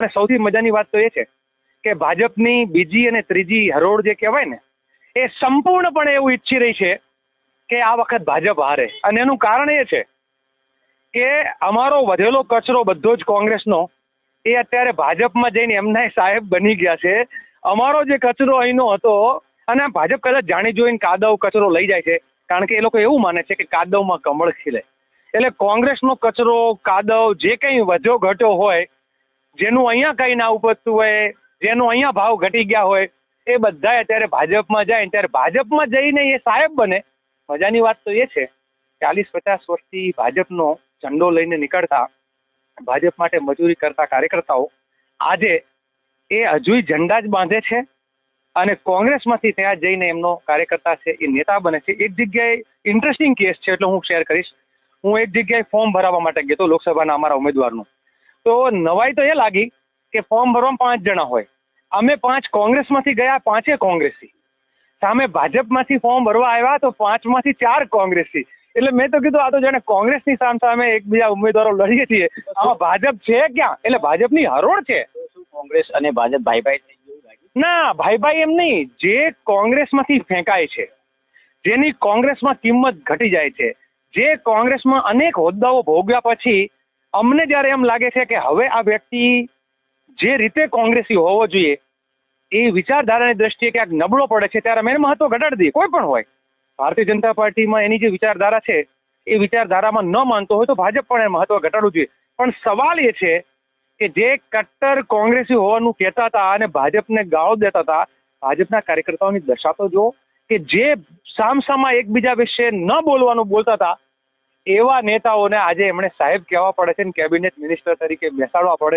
અને સૌથી મજાની વાત તો એ છે કે ભાજપની બીજી અને ત્રીજી હરોળ જે કહેવાય ને એ સંપૂર્ણપણે એવું ઈચ્છી રહી છે કે આ વખત ભાજપ હારે. અને એનું કારણ એ છે કે અમારો વધેલો કચરો બધો જ કોંગ્રેસનો એ અત્યારે ભાજપમાં જઈને એમના સાહેબ બની ગયા છે. અમારો જે કચરો અહીંનો હતો, અને ભાજપ કદાચ જાણી જોઈને કાદવ કચરો લઈ જાય છે, કારણ કે એ લોકો એવું માને છે કે કાદવમાં કમળ ખીલે. એટલે કોંગ્રેસનો કચરો, કાદવ, જે કંઈ વધ્યો ઘટ્યો હોય, જેનું અહીંયા કંઈ ના ઉપજતું હોય, જેનું અહીંયા ભાવ ઘટી ગયા હોય, એ બધા અત્યારે ભાજપમાં જાય. ત્યારે ભાજપમાં જઈને એ સાહેબ બને. મજાની વાત તો એ છે 40-50 વર્ષથી ભાજપનો ઝંડો લઈને નીકળતા, ભાજપ માટે મજૂરી કરતા કાર્યકર્તાઓ આજે એ હજુય ઝંડા જ બાંધે છે અને કોંગ્રેસમાંથી ત્યાં જઈને એમનો કાર્યકર્તા છે એ નેતા બને છે. એક જગ્યાએ ઇન્ટરેસ્ટિંગ કેસ છે, એટલે હું શેર કરીશ. હું એક જગ્યાએ ફોર્મ ભરાવવા માટે ગયો હતો લોકસભાના અમારા ઉમેદવારનું. તો નવાઈ તો એ લાગી કે ફોર્મ ભરવામાં 5 જણા હોય. અમે 5 કોંગ્રેસમાંથી ગયા, 5 કોંગ્રેસી. સામે ભાજપમાંથી ફોર્મ ભરવા આવ્યા તો 5માંથી 4 કોંગ્રેસી. એટલે મેં તો કીધું આ તો જાણે કોંગ્રેસની સામે એકબીજા ઉમેદવારો લડીએ છીએ, આમાં ભાજપ છે ક્યાં? એટલે ભાજપની હરોળ છે. કોંગ્રેસ અને ભાજપ ભાઈ ભાઈ થઈ ગયું લાગે? ના, ભાઈ ભાઈ એમ નહીં. જે કોંગ્રેસમાંથી ફેંકાય છે, જેની કોંગ્રેસમાં કિંમત ઘટી જાય છે, જે કોંગ્રેસમાં અનેક હોદ્દાઓ ભોગવ્યા પછી અમને જ્યારે એમ લાગે છે કે હવે આ વ્યક્તિ જે રીતે કોંગ્રેસી હોવો જોઈએ એ વિચારધારાની દ્રષ્ટિએ ક્યાંક નબળો પડે છે, ત્યારે અમે એને મહત્વ ઘટાડી દઈએ. કોઈ પણ હોય, ભારતીય જનતા પાર્ટીમાં એની જે વિચારધારા છે એ વિચારધારામાં ન માનતો હોય તો ભાજપ પણ એ મહત્વ ઘટાડવું જોઈએ. પણ સવાલ એ છે કે જે કટ્ટર કોંગ્રેસી હોવાનું કહેતા હતા અને ભાજપને ગાળો દેતા હતા, ભાજપના કાર્યકર્તાઓની દશા તો જો કે જે સામસામા એકબીજા વિશે ન બોલવાનું બોલતા હતા, એવા નેતાઓને આજે એમણે સાહેબ કહેવા પડે છે અને કેબિનેટ મિનિસ્ટર તરીકે બેસાડવા પડે છે.